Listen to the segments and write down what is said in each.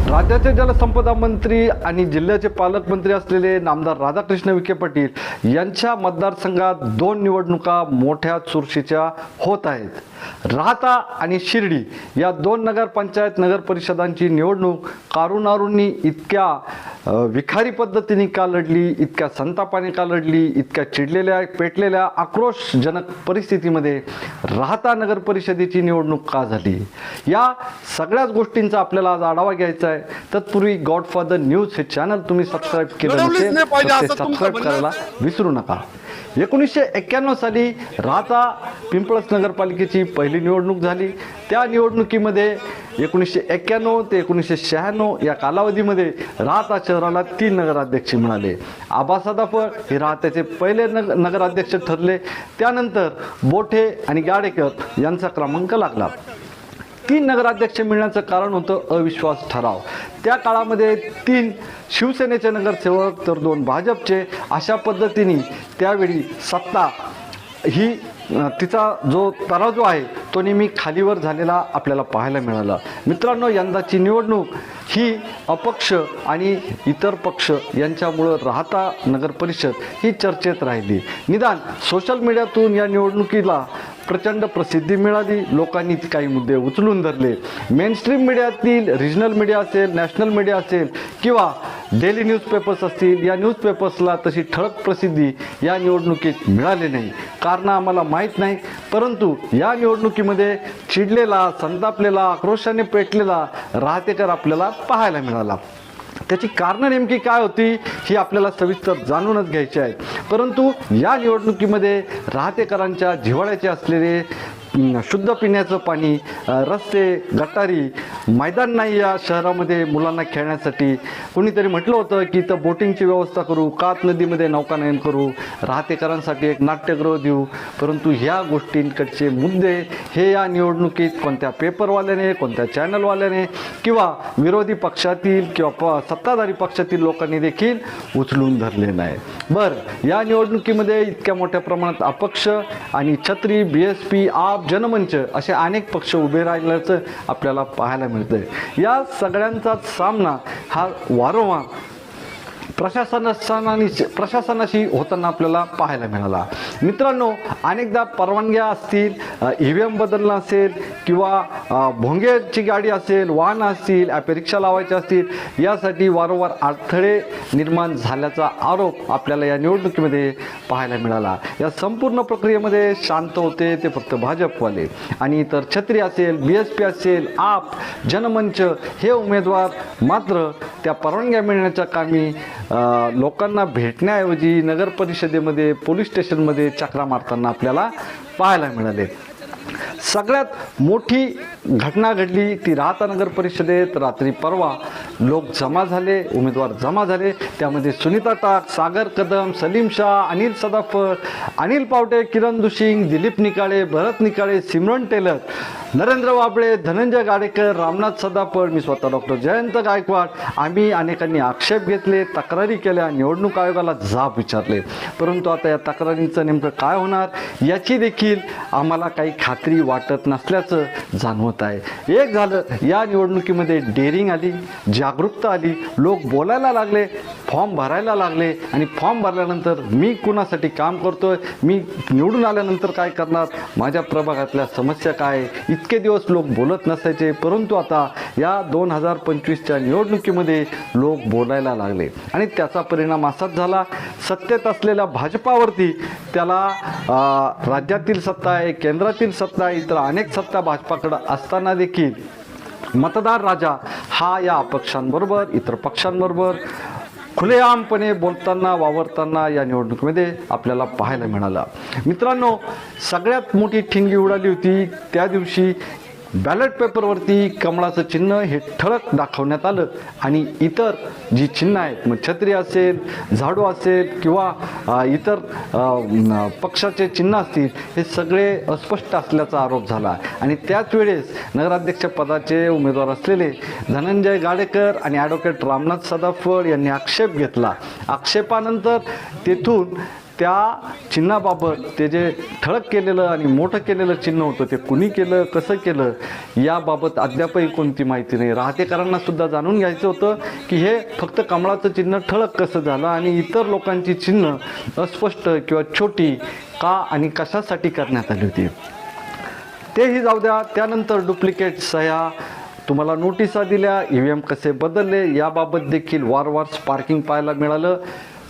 राज्याचे जलसंपदा मंत्री आणि जिल्ह्याचे पालकमंत्री असलेले नामदार राधाकृष्ण विखे पाटील यांच्या मतदारसंघात दोन निवडणुका मोठ्या चुरशीच्या होत आहेत. राहाता आणि शिर्डी या दोन नगरपंचायत नगर परिषदांची निवडणूक कारुणारूंनी इतक्या विखारी पद्धतीने का लढली, इतक्या संतापाने का लढली, इतक्या चिडलेल्या पेटलेल्या आक्रोशजनक परिस्थितीमध्ये राहाता नगर परिषदेची निवडणूक का झाली, या सगळ्याच गोष्टींचा आपल्याला आज आढावा घ्यायचा आहे. तत्पूर्वी गॉडफादर न्यूज हे चॅनल तुम्ही सबस्क्राईब केलं नसेल तर ते सबस्क्राईब करायला विसरू नका. 1991 साली राहाता पिंपळस नगरपालिकेची पहिली निवडणूक झाली. त्या निवडणुकीमध्ये 1991 ते 1996 या कालावधीमध्ये राहाता शहराला 3 नगराध्यक्ष मिळाले. आबा सदाफळ हे राहात्याचे पहिले नगराध्यक्ष ठरले. त्यानंतर बोठे आणि गाडेकर यांचा क्रमांक लागला. 3 नगराध्यक्ष मिळण्याचं कारण होतं अविश्वास ठराव. त्या काळामध्ये 3 शिवसेनेचे नगरसेवक तर 2 भाजपचे. अशा पद्धतीने त्यावेळी सत्ता ही तिचा जो तराजू आहे तो नेहमी खालीवर झालेला आपल्याला पाहायला मिळाला. मित्रांनो, यंदाची निवडणूक ही अपक्ष आणि इतर पक्ष यांच्यामुळं राहाता नगर परिषद ही चर्चेत राहिली. निदान सोशल मीडियातून या निवडणुकीला प्रचंड प्रसिद्धी मिळाली. लोकांनी काही मुद्दे उचलून धरले. मेनस्ट्रीम मीडियातील रिजनल मीडिया असेल, नॅशनल मीडिया असेल किंवा डेली न्यूजपेपर्स असतील, या न्यूजपेपर्सला तशी ठळक प्रसिद्धी या निवडणुकीत मिळाली नाही. कारण आम्हाला माहीत नाही, परंतु या निवडणुकीमध्ये चिडलेला, संतापलेला, आक्रोशाने पेटलेला राहतेकर आपल्याला पाहायला मिळाला. त्याची कारणं नेमकी काय होती ही आपल्याला सविस्तर जाणूनच घ्यायची आहे. परंतु या निवडणुकीमध्ये राहतेकरांच्या जिव्हाळ्याचे असलेले शुद्ध पिण्याचं पाणी, रस्ते, गटारी, मैदान नाही या शहरामध्ये मुलांना खेळण्यासाठी. कोणीतरी म्हटलं होतं की इथं बोटिंगची व्यवस्था करू, कात नदीमध्ये नौकानयन करू, राहतेकरांसाठी एक नाट्यगृह देऊ. परंतु ह्या गोष्टींकडचे मुद्दे हे या निवडणुकीत कोणत्या पेपरवाल्याने, कोणत्या चॅनलवाल्याने किंवा विरोधी पक्षातील किंवा सत्ताधारी पक्षातील लोकांनी देखील उचलून धरले नाही. बरं, या निवडणुकीमध्ये इतक्या मोठ्या प्रमाणात अपक्ष आणि छत्री, BSP, आप, जनमंच असे अनेक पक्ष उभे राहिल्याचं आपल्याला पाहायला मिळतंय. या सगळ्यांचा सामना हा वारंवार प्रशासनाशी होताना आपल्याला पाहायला मिळाला. मित्रांनो, अनेकदा परवानग्या असतील, EVM बदलणं असेल किंवा भोंग्याची गाडी असेल, वाहनं असतील, रिक्षा लावायच्या असतील, यासाठी वारंवार अडथळे निर्माण झाल्याचा आरोप आपल्याला या निवडणुकीमध्ये पाहायला मिळाला. या संपूर्ण प्रक्रियेमध्ये शांत होते ते फक्त भाजपवाले आणि इतर छत्री असेल, BSP असेल, आप, जनमंच हे उमेदवार मात्र त्या परवानग्या मिळण्याच्या कामी लोकांना भेटण्याऐवजी नगर परिषदेमध्ये, पोलीस स्टेशनमध्ये चक्रा मारताना आपल्याला पाहायला मिळाले. सगळ्यात मोठी घटना घडली ती राहाता नगर परिषदेत रात्री परवा लोक जमा झाले, उमेदवार जमा झाले. त्यामध्ये सुनीता टाक, सागर कदम, सलीम शाह, अनिल सदाफळ, अनिल पावटे, किरण दुशिंग, दिलीप निकाळे, भरत निकाळे, सिमरन टेलर, नरेंद्र वाबळे, धनंजय गाडेकर, रामनाथ सदाफळ, मी स्वतः डॉक्टर जयंत गायकवाड, आम्ही अनेकांनी आक्षेप घेतले, तक्रारी केल्या, निवडणूक आयोगाला जाब विचारले. परंतु आता या तक्रारींचं नेमकं काय होणार याची देखील आम्हाला काही खात्री वाटत नसल्याचं जाणवत आहे. एक झालं, या निवडणुकीमध्ये डेअरिंग आली, जागरूकता आली, लोक बोलायला लागले, फॉर्म भरायला लागले आणि फॉर्म भरल्यानंतर मी कुणासाठी काम करतोय, मी निवडून आल्यानंतर काय करणार, माझ्या प्रभागातल्या समस्या काय, इतके दिवस लोक बोलत नसायचे. परंतु आता या 2025च्या निवडणुकीमध्ये लोक बोलायला लागले आणि त्याचा परिणाम असाच झाला, सत्तेत असलेल्या भाजपावरती त्याला राज्यातील सत्ता आहे, केंद्रातील सत्ता आहे, इतर अनेक सत्ता भाजपाकडे असताना देखील मतदार राजा हा या अपक्षांबरोबर, इतर पक्षांबरोबर खुलेआमपणे बोलताना, वावरताना या निवडणुकीमध्ये आपल्याला पाहायला मिळाला. मित्रांनो, सगळ्यात मोठी ठिणगी उडाली होती त्या दिवशी बॅलेट पेपरवरती कमळाचं चिन्ह हे ठळक दाखवण्यात आलं आणि इतर जी चिन्ह आहेत, मग छत्री असेल, झाडू असेल किंवा इतर पक्षाचे चिन्ह असतील, हे सगळे अस्पष्ट असल्याचा आरोप झाला. आणि त्याच वेळेस नगराध्यक्ष पदाचे उमेदवार असलेले धनंजय गाडेकर आणि ॲडव्होकेट रामनाथ सदाफळ यांनी आक्षेप घेतला. आक्षेपानंतर तेथून त्या चिन्हाबाबत ते जे ठळक केलेलं आणि मोठं केलेलं चिन्ह होतं ते कुणी केलं, कसं केलं याबाबत अद्यापही कोणती माहिती नाही. राहतेकरांना सुद्धा जाणून घ्यायचं होतं की हे फक्त कमळाचं चिन्ह ठळक कसं झालं आणि इतर लोकांची चिन्ह अस्पष्ट किंवा छोटी का आणि कशासाठी करण्यात आली होती. तेही जाऊ द्या. त्यानंतर डुप्लिकेट सह्या, तुम्हाला नोटिसा दिल्या, EVM कसे बदलले याबाबत देखील वारंवार स्पार्किंग पाहायला मिळालं.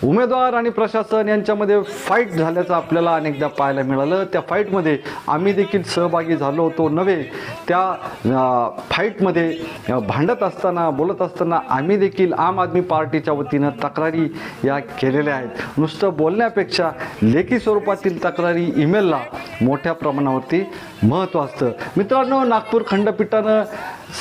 उमेदवार आणि प्रशासन यांच्यामध्ये फाईट झाल्याचं आपल्याला अनेकदा पाहायला मिळालं. त्या फाईटमध्ये आम्ही देखील सहभागी झालो होतो नव्हे. त्या फाईटमध्ये भांडत असताना, बोलत असताना आम्ही देखील आम आदमी पार्टीच्या वतीनं तक्रारी या केलेल्या आहेत. नुसतं बोलण्यापेक्षा लेखी स्वरूपातील तक्रारी ईमेलला मोठ्या प्रमाणावरती महत्त्व असतं. मित्रांनो, नागपूर खंडपीठानं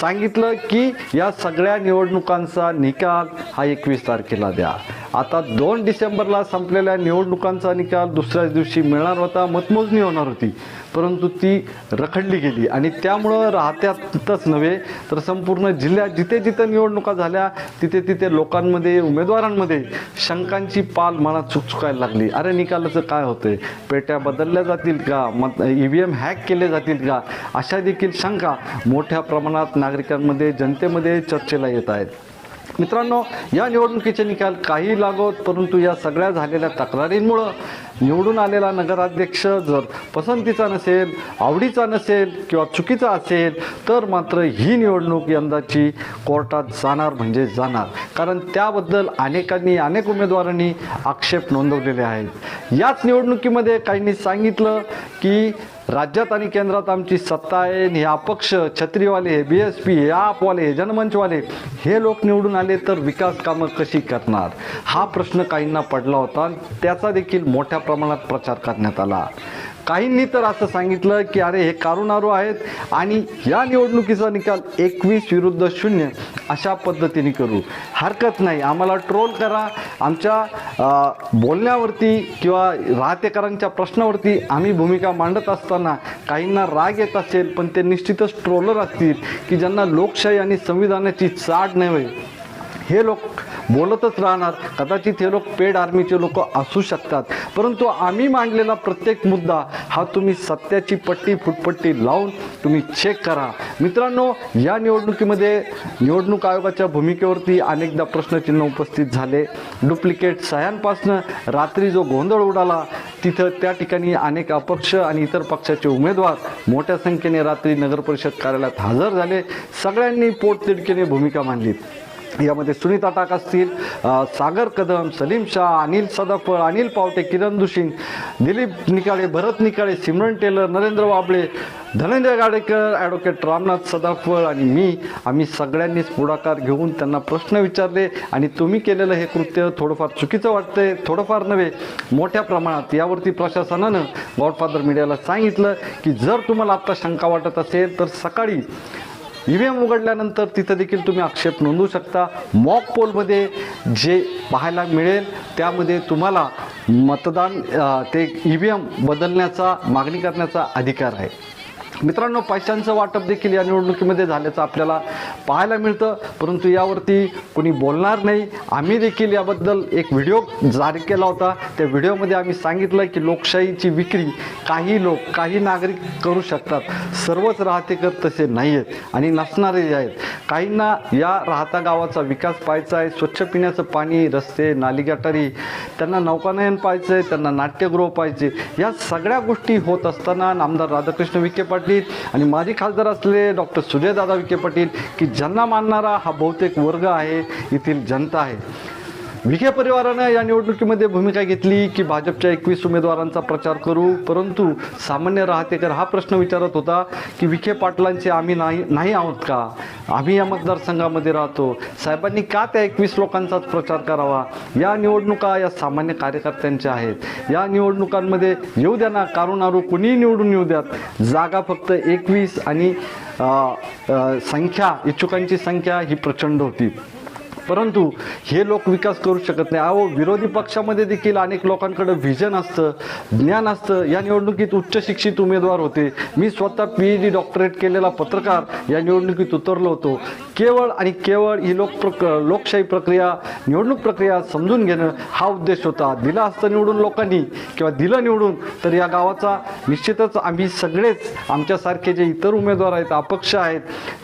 सांगितलं की या सगळ्या निवडणुकांचा निकाल हा 21 तारखेला द्या. आता 2 डिसेंबरला संपलेल्या निवडणुकांचा निकाल दुसऱ्याच दिवशी मिळणार होता, मतमोजणी होणार होती, परंतु ती रखडली गेली आणि त्यामुळं राहत्यातच नव्हे तर संपूर्ण जिल्ह्यात जिथे जिथे निवडणुका झाल्या तिथे तिथे लोकांमध्ये, उमेदवारांमध्ये शंकांची पाल मला चुकचुकायला लागली. अरे निकालाचं काय होतंय, पेट्या बदलल्या जातील का, EVM हॅक केले जातील का, अशा देखील शंका मोठ्या प्रमाणात नागरिकांमध्ये, जनतेमध्ये चर्चेला येत आहेत. मित्रांनो, या निवडणुकीचे निकाल काही लागोत, परंतु या सगळ्या झालेल्या तक्रारींमुळं निवडून आलेला नगराध्यक्ष जर पसंतीचा नसेल, आवडीचा नसेल किंवा चुकीचा असेल तर मात्र ही निवडणूक यंदाची कोर्टात जाणार म्हणजे जाणार. कारण त्याबद्दल अनेक उमेदवारांनी आक्षेप नोंदवलेले आहेत. याच निवडणुकीमध्ये काहींनी सांगितलं की राज्यात आणि केंद्रात आमची सत्ता आहे, हे अपक्ष, छत्रीवाले, हे BSP, हे आपवाले, हे जनमंचवाले हे लोक निवडून आले तर विकास कामं कशी करणार, हा प्रश्न काहींना पडला होता. त्याचा देखील मोठ्या प्रमाणात प्रचार करण्यात आला. काहींनी तर असं सांगितलं की अरे हे कारुणारू आहेत आणि या निवडणुकीचा निकाल 21 विरुद्ध 0 अशा पद्धतीने करू. हरकत नाही, आम्हाला ट्रोल करा. आमच्या बोलण्यावरती किंवा राहतेकरांच्या प्रश्नावरती आम्ही भूमिका मांडत असताना काहींना राग येत असेल, पण ते निश्चितच ट्रोलर असतील की ज्यांना लोकशाही आणि संविधानाची चाड नाही, हे लोक बोलतच राहणार. कदाचित हे लोक पेड आर्मीचे लोक असू शकतात, परंतु आम्ही मांडलेला प्रत्येक मुद्दा हा तुम्ही सत्याची पट्टी फुटपट्टी लावून तुम्ही चेक करा. मित्रांनो, या निवडणुकीमध्ये निवडणूक आयोगाच्या भूमिकेवरती अनेकदा प्रश्नचिन्ह उपस्थित झाले. डुप्लिकेट सह्यांपासनं रात्री जो गोंधळ उडाला तिथं त्या ठिकाणी अनेक अपक्ष आणि इतर पक्षाचे उमेदवार मोठ्या संख्येने रात्री नगरपरिषद कार्यालयात हजर झाले. सगळ्यांनी पोटतिडकीने भूमिका मांडली. यामध्ये सुनीता टाक असतील, सागर कदम, सलीम शाह, अनिल सदाफळ, अनिल पावटे, किरण दुशिंग, दिलीप निकाळे, भरत निकाळे, सिमरन टेलर, नरेंद्र वाबळे, धनंजय गाडेकर, ॲडव्होकेट रामनाथ सदाफळ आणि आम्ही सगळ्यांनीच पुढाकार घेऊन त्यांना प्रश्न विचारले. आणि तुम्ही केलेलं हे कृत्य थोडंफार चुकीचं वाटतंय, थोडंफार नव्हे मोठ्या प्रमाणात. यावरती प्रशासनानं गॉडफादर मीडियाला सांगितलं की जर तुम्हाला आत्ता शंका वाटत असेल तर सकाळी EVM उघडल्यानंतर तिथं देखील तुम्ही आक्षेप नोंदवू शकता. मॉक पोलमध्ये जे पाहायला मिळेल त्यामध्ये तुम्हाला मतदान ते EVM बदलण्याचा, मागणी करण्याचा अधिकार आहे. मित्रांनो, पैशांचं वाटप देखील या निवडणुकीमध्ये झाल्याचं आपल्याला पाहायला मिळतं, परंतु यावरती कोणी बोलणार नाही. आम्ही देखील याबद्दल एक व्हिडिओ जारी केला होता. त्या व्हिडिओमध्ये आम्ही सांगितलं की लोकशाहीची विक्री काही लोक, काही नागरिक करू शकतात, सर्वच राहतेकर तसे नाही आहेत आणि नसणारे आहेत. काहींना या राहता गावाचा विकास पाहायचा आहे, स्वच्छ पिण्याचं पाणी, रस्ते, नाली गटारी, त्यांना नौकानयन पाहायचं आहे, त्यांना नाट्यगृह पाहिजे. या सगळ्या गोष्टी होत असताना नामदार राधाकृष्ण विखे पाटील आणि माजी खासदार असलेले डॉक्टर सुजयदादा विखे पाटील की ज्यांना मानणारा हा बहुतेक वर्ग आहे, येथील जनता आहे. विखे परिवारानं या निवडणुकीमध्ये भूमिका घेतली की भाजपच्या 21 उमेदवारांचा प्रचार करू, परंतु सामान्य राहतेकर हा प्रश्न विचारत होता की विखे पाटलांचे आम्ही नाही आहोत का, आम्ही या मतदारसंघामध्ये राहतो, साहेबांनी का त्या 21 लोकांचाच प्रचार करावा. या निवडणुका या सामान्य कार्यकर्त्यांच्या आहेत. या निवडणुकांमध्ये येऊ द्या ना, कारुणारू कुणीही निवडून येऊ द्यात. जागा फक्त 21 आणि संख्या, इच्छुकांची संख्या ही प्रचंड होती. परंतु हे लोक विकास करू शकत नाही. अहो, विरोधी पक्षामध्ये देखील अनेक लोकांकडे व्हिजन असतं, ज्ञान असतं. या निवडणुकीत उच्च शिक्षित उमेदवार होते. मी स्वतः PhD डॉक्टरेट केलेला पत्रकार या निवडणुकीत उतरलो होतो. केवळ आणि केवळ ही लोकशाही प्रक्रिया, निवडणूक प्रक्रिया समजून घेणं हा उद्देश होता. दिला असतं निवडून लोकांनी किंवा दिलं निवडून तर या गावाचा निश्चितच आम्ही सगळेच, आमच्यासारखे जे इतर उमेदवार आहेत, अपक्ष आहेत,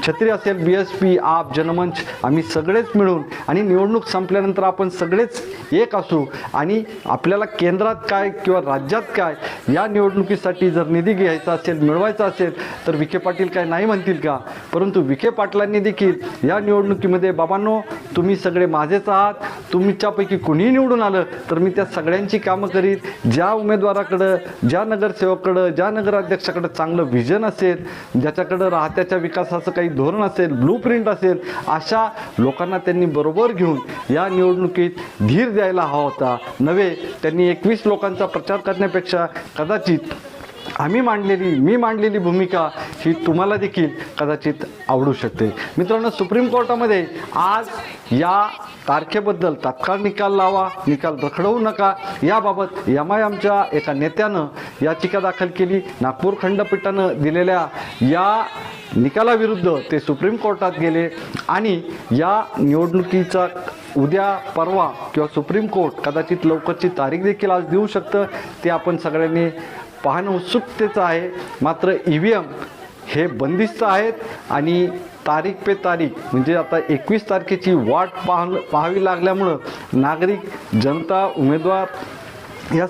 छत्री असेल, BSP, आप, जनमंच, आम्ही सगळेच मिळून आणि निवडणूक संपल्यानंतर आपण सगळेच एक असू आणि आपल्याला केंद्रात काय किंवा राज्यात काय या निवडणुकीसाठी जर निधी घ्यायचा असेल, मिळवायचा असेल तर विखे पाटील काय नाही म्हणतील का? परंतु विखे पाटलांनी देखील या निवडणुकीमध्ये, बाबांनो तुम्ही सगळे माझेच आहात, तुमच्यापैकी कुणीही निवडून आलं तर मी त्या सगळ्यांची कामं करीन. ज्या उमेदवाराकडं, ज्या नगरसेवकाकडं, ज्या नगराध्यक्षाकडं चांगलं व्हिजन असेल, ज्याच्याकडं राहत्याच्या विकासाचं काही धोरण असेल, ब्लूप्रिंट असेल, अशा लोकांना त्यांनी बरोबर घेऊन या निवडणुकीत धीर द्यायला हवा होता. नव्हे त्यांनी 21 लोकांचा प्रचार करण्यापेक्षा कदाचित मी मांडलेली भूमिका ही तुम्हाला देखील कदाचित आवडू शकते. मित्रांनो, सुप्रीम कोर्टामध्ये आज या तारखेबद्दल तात्काळ निकाल लावा, निकाल रखडवू नका याबाबत MIMच्या एका नेत्यानं याचिका दाखल केली. नागपूर खंडपीठानं दिलेल्या या निकालाविरुद्ध ते सुप्रीम कोर्टात गेले आणि या निवडणुकीचा उद्या परवा किंवा सुप्रीम कोर्ट कदाचित लवकरची तारीख देखील आज देऊ शकतं. ते आपण सगळ्यांनी पाहणं उत्सुकतेचं आहे. मात्र EVM हे बंदिस्त आहेत आणि तारीख पे तारीख म्हणजे आता 21 तारखेची वाट पाहावी लागल्यामुळं नागरिक, जनता, उमेदवार या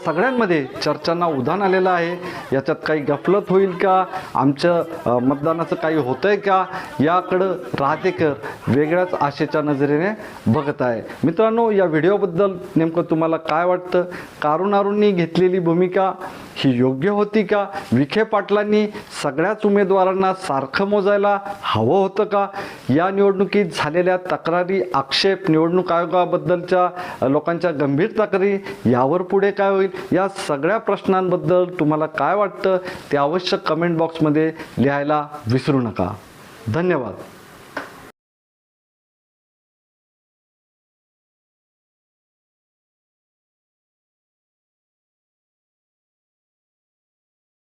चर्चांना उधाण आलेलं आहे. याच्यात काही गफलत होईल का, आमचं मतदानाचं काही होतं आहे का, याकडं राहतेकर वेगळ्याच आशेच्या नजरेने बघत आहे. मित्रांनो, या व्हिडिओबद्दल नेमकं तुम्हाला काय वाटतं? कारुणारूंनी घेतलेली भूमिका ही योग्य होती का? विखे पाटलांनी सगळ्याच उमेदवारांना सारखं मोजायला हवं होतं का? या निवडणुकीत झालेल्या तक्रारी, आक्षेप, निवडणूक आयोगाबद्दलच्या लोकांच्या गंभीर तक्रारी, यावर पुढे काय होईल? या सगळ्या प्रश्नांबद्दल तुम्हाला काय वाटतं ते अवश्य कमेंट बॉक्समध्ये लिहायला विसरू नका. धन्यवाद.